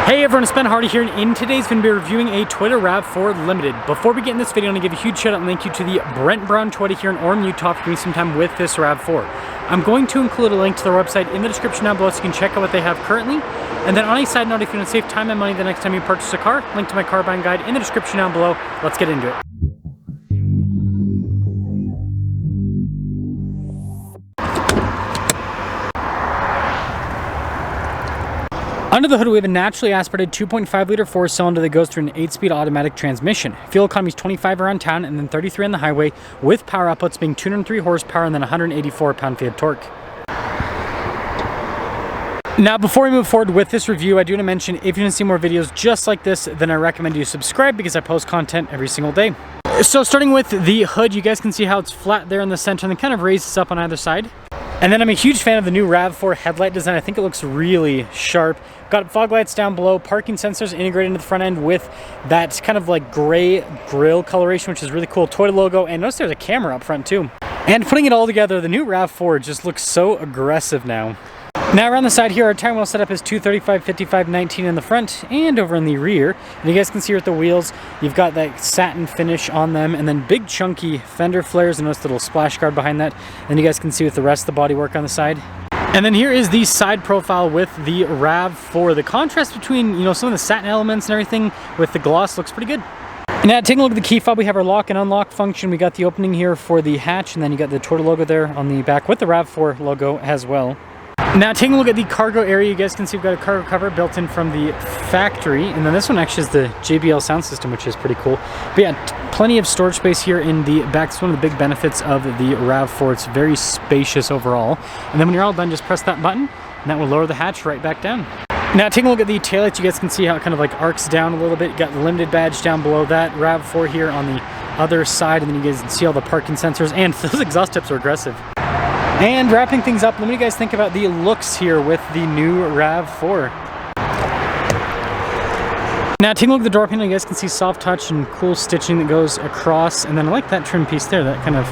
Hey everyone, it's Ben Hardy here, and in today's video, we're reviewing a Toyota RAV4 Limited. Before we get in this video, I want to give a huge shout out and thank you to the Brent Brown Toyota here in Orem, Utah for giving me some time with this RAV4. I'm going to include a link to their website in the description down below so you can check out what they have currently. And then on a side note, if you want to save time and money the next time you purchase a car, link to my car buying guide in the description down below. Let's get into it. Under the hood, we have a naturally aspirated 2.5 liter 4-cylinder that goes through an 8-speed automatic transmission. Fuel economy is 25 around town and then 33 on the highway, with power outputs being 203 horsepower and then 184 pound-feet of torque. Now, before we move forward with this review, I do want to mention if you want to see more videos just like this, then I recommend you subscribe because I post content every single day. So starting with the hood, you guys can see how it's flat there in the center and then kind of raises up on either side. And then I'm a huge fan of the new RAV4 headlight design. I think it looks really sharp. Got fog lights down below, parking sensors integrated into the front end with that kind of like gray grille coloration, which is really cool. Toyota logo, and notice there's a camera up front too. And putting it all together, the new RAV4 just looks so aggressive now. Now around the side here, our tire wheel setup is 235, 55, 19 in the front and over in the rear. And you guys can see here at the wheels, you've got that satin finish on them and then big chunky fender flares, and notice the little splash guard behind that. And you guys can see with the rest of the bodywork on the side. And then here is the side profile with the RAV4. The contrast between, some of the satin elements and everything with the gloss looks pretty good. Now taking a look at the key fob, we have our lock and unlock function. We got the opening here for the hatch, and then you got the Toyota logo there on the back with the RAV4 logo as well. Now taking a look at the cargo area, you guys can see we've got a cargo cover built in from the factory, and then this one actually is the JBL sound system, which is pretty cool. But yeah, plenty of storage space here in the back. It's one of the big benefits of the RAV4. It's very spacious overall. And then when you're all done, just press that button, and that will lower the hatch right back down. Now taking a look at the taillights, you guys can see how it kind of like arcs down a little bit. You got the limited badge down below that, RAV4 here on the other side, and then you guys can see all the parking sensors, and those exhaust tips are aggressive. And wrapping things up, what do you guys think about the looks here with the new RAV4? Now taking a look at the door panel, you guys can see soft touch and cool stitching that goes across, and then I like that trim piece there. That kind of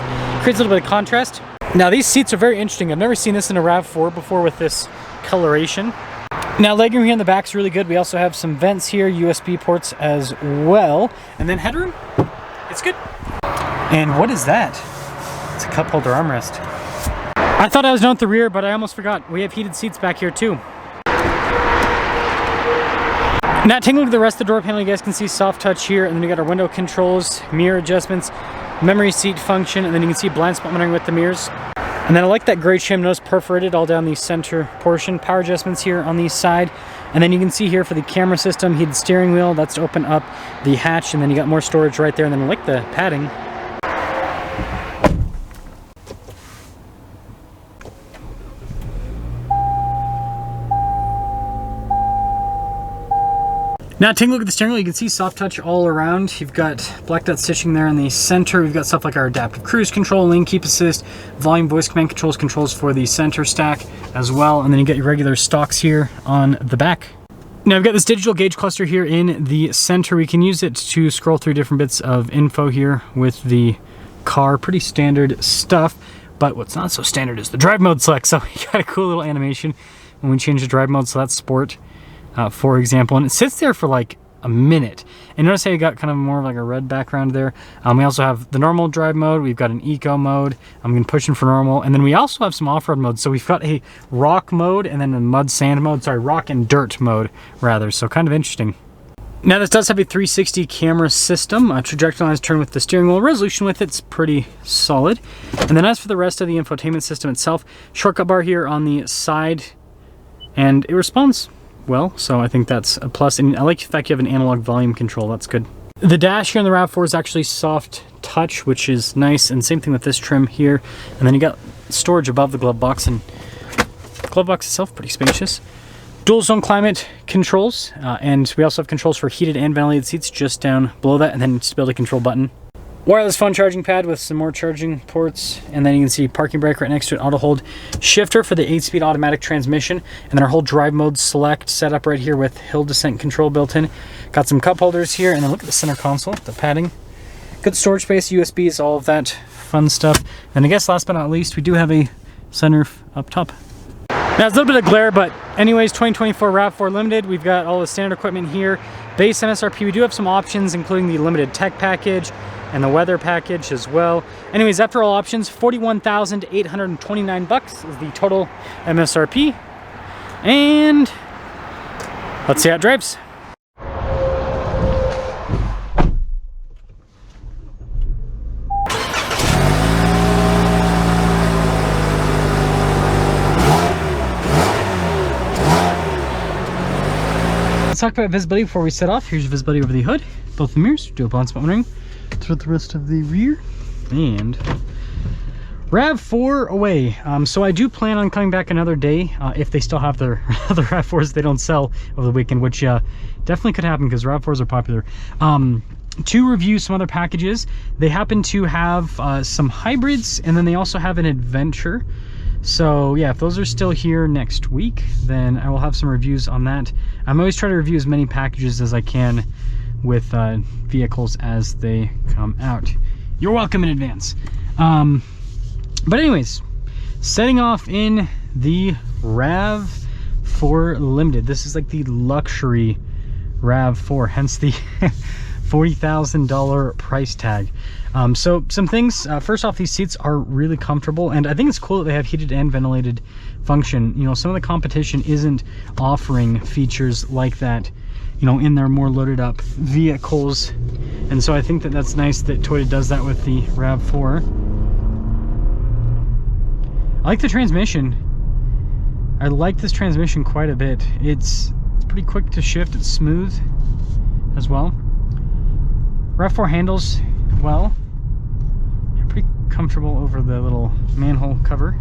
creates a little bit of contrast. Now these seats are very interesting. I've never seen this in a RAV4 before with this coloration. Now legroom here in the back is really good. We also have some vents here, USB ports as well, and then headroom, it's good. And what is that? It's a cup holder armrest. I thought I was done with the rear, but I almost forgot. We have heated seats back here too. Now taking a look at the rest of the door panel, you guys can see soft touch here, and then we got our window controls, mirror adjustments, memory seat function, and then you can see blind spot monitoring with the mirrors. And then I like that gray trim, notice perforated all down the center portion. Power adjustments here on the side. And then you can see here for the camera system, heated steering wheel, that's to open up the hatch, and then you got more storage right there, and then I like the padding. Now taking a look at the steering wheel, you can see soft touch all around. You've got blacked out stitching there in the center. We've got stuff like our adaptive cruise control, lane keep assist, volume voice command controls for the center stack as well. And then you get your regular stocks here on the back. Now we've got this digital gauge cluster here in the center. We can use it to scroll through different bits of info here with the car. Pretty standard stuff, but what's not so standard is the drive mode select. So you got a cool little animation when we change the drive mode. So that's sport. For example, and it sits there for like a minute. And notice how you got kind of more of like a red background there. We also have the normal drive mode. We've got an eco mode. I'm going to push in for normal. And then we also have some off-road modes. So we've got a rock mode and then a mud sand mode. Sorry, rock and dirt mode rather. So kind of interesting. Now this does have a 360 camera system. Trajectory lines turn with the steering wheel. Resolution with it's pretty solid. And then as for the rest of the infotainment system itself, shortcut bar here on the side, and it responds well, so I think that's a plus. And I like the fact you have an analog volume control. That's good. The dash here in the RAV4 is actually soft touch, which is nice, and same thing with this trim here. And then you got storage above the glove box, and the glove box itself pretty spacious. Dual zone climate controls, and we also have controls for heated and ventilated seats just down below that, and then stability control button. Wireless phone charging pad with some more charging ports, and then you can see parking brake right next to it, auto hold shifter for the 8-speed automatic transmission, and then our whole drive mode select setup right here with hill descent control built in. Got some cup holders here, and then look at the center console, the padding. Good storage space, USBs, all of that fun stuff. And I guess last but not least, we do have a sunroof up top. Now, it's a little bit of glare, but anyways, 2024 RAV4 Limited. We've got all the standard equipment here. Base MSRP, we do have some options, including the limited tech package and the weather package as well. Anyways, after all options, $41,829 is the total MSRP. And let's see how it drives. Let's talk about visibility before we set off. Here's visibility over the hood, both the mirrors, do a blind spot monitoring throughout the rest of the rear, and RAV4 away. So I do plan on coming back another day if they still have their other RAV4s they don't sell over the weekend, which definitely could happen because RAV4s are popular. To review some other packages, they happen to have some hybrids, and then they also have an adventure. So yeah, if those are still here next week, then I will have some reviews on that. I'm always trying to review as many packages as I can with vehicles as they come out. You're welcome in advance. But anyways, setting off in the RAV4 Limited. This is like the luxury RAV4, hence the $40,000 price tag. So some things, first off, these seats are really comfortable, and I think it's cool that they have heated and ventilated function. You know, some of the competition isn't offering features like that, you know, in their more loaded up vehicles. And so I think that that's nice that Toyota does that with the RAV4. I like the transmission. I like this transmission quite a bit. It's pretty quick to shift, it's smooth as well. RAV4 handles well. Yeah, pretty comfortable over the little manhole cover.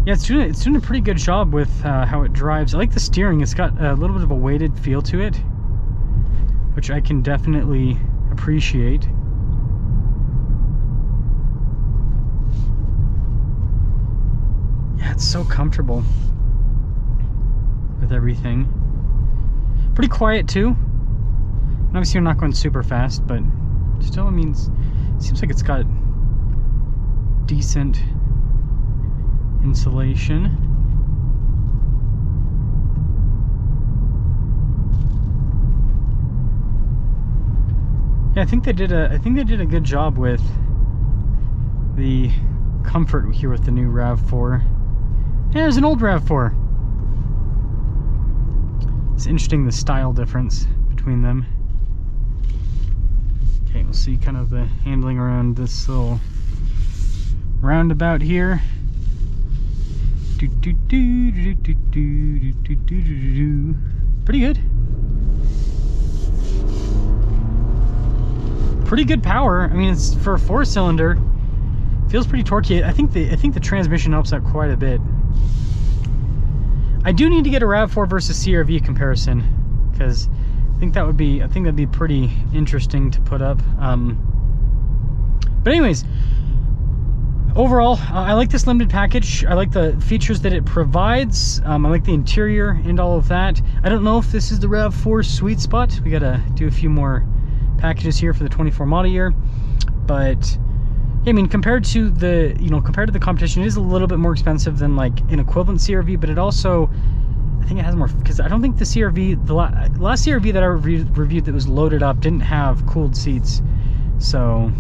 Yeah, it's doing a pretty good job with how it drives. I like the steering. It's got a little bit of a weighted feel to it, which I can definitely appreciate. Yeah, it's so comfortable with everything. Pretty quiet too. And obviously you're not going super fast, but still, I mean, it seems like it's got decent insulation. Yeah, I think they did a good job with the comfort here with the new RAV4. Yeah, there's an old RAV4. It's interesting, the style difference between them. Okay, we'll see kind of the handling around this little roundabout here. Pretty good. Pretty good power. I mean, it's for a 4-cylinder. Feels pretty torquey. I think the transmission helps out quite a bit. I do need to get a RAV4 versus CR-V comparison, because I think that'd be pretty interesting to put up. But anyways, overall, I like this limited package. I like the features that it provides. I like the interior and all of that. I don't know if this is the RAV4 sweet spot. We gotta do a few more packages here for the 24 model year, but I mean, compared to the competition, it is a little bit more expensive than like an equivalent CR-V, but it also, I think it has more, because I don't think the CR-V, the last CR-V that I reviewed that was loaded up didn't have cooled seats. So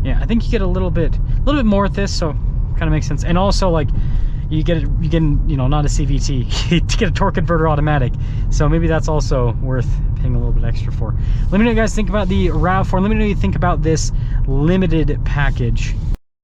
yeah, I think you get a little bit more with this, so kind of makes sense. And also, like, you get, you know, not a CVT, you get a torque converter automatic, so maybe that's also worth paying a little bit extra for. Let me know what you guys think about the RAV4. Let me know what you think about this limited package.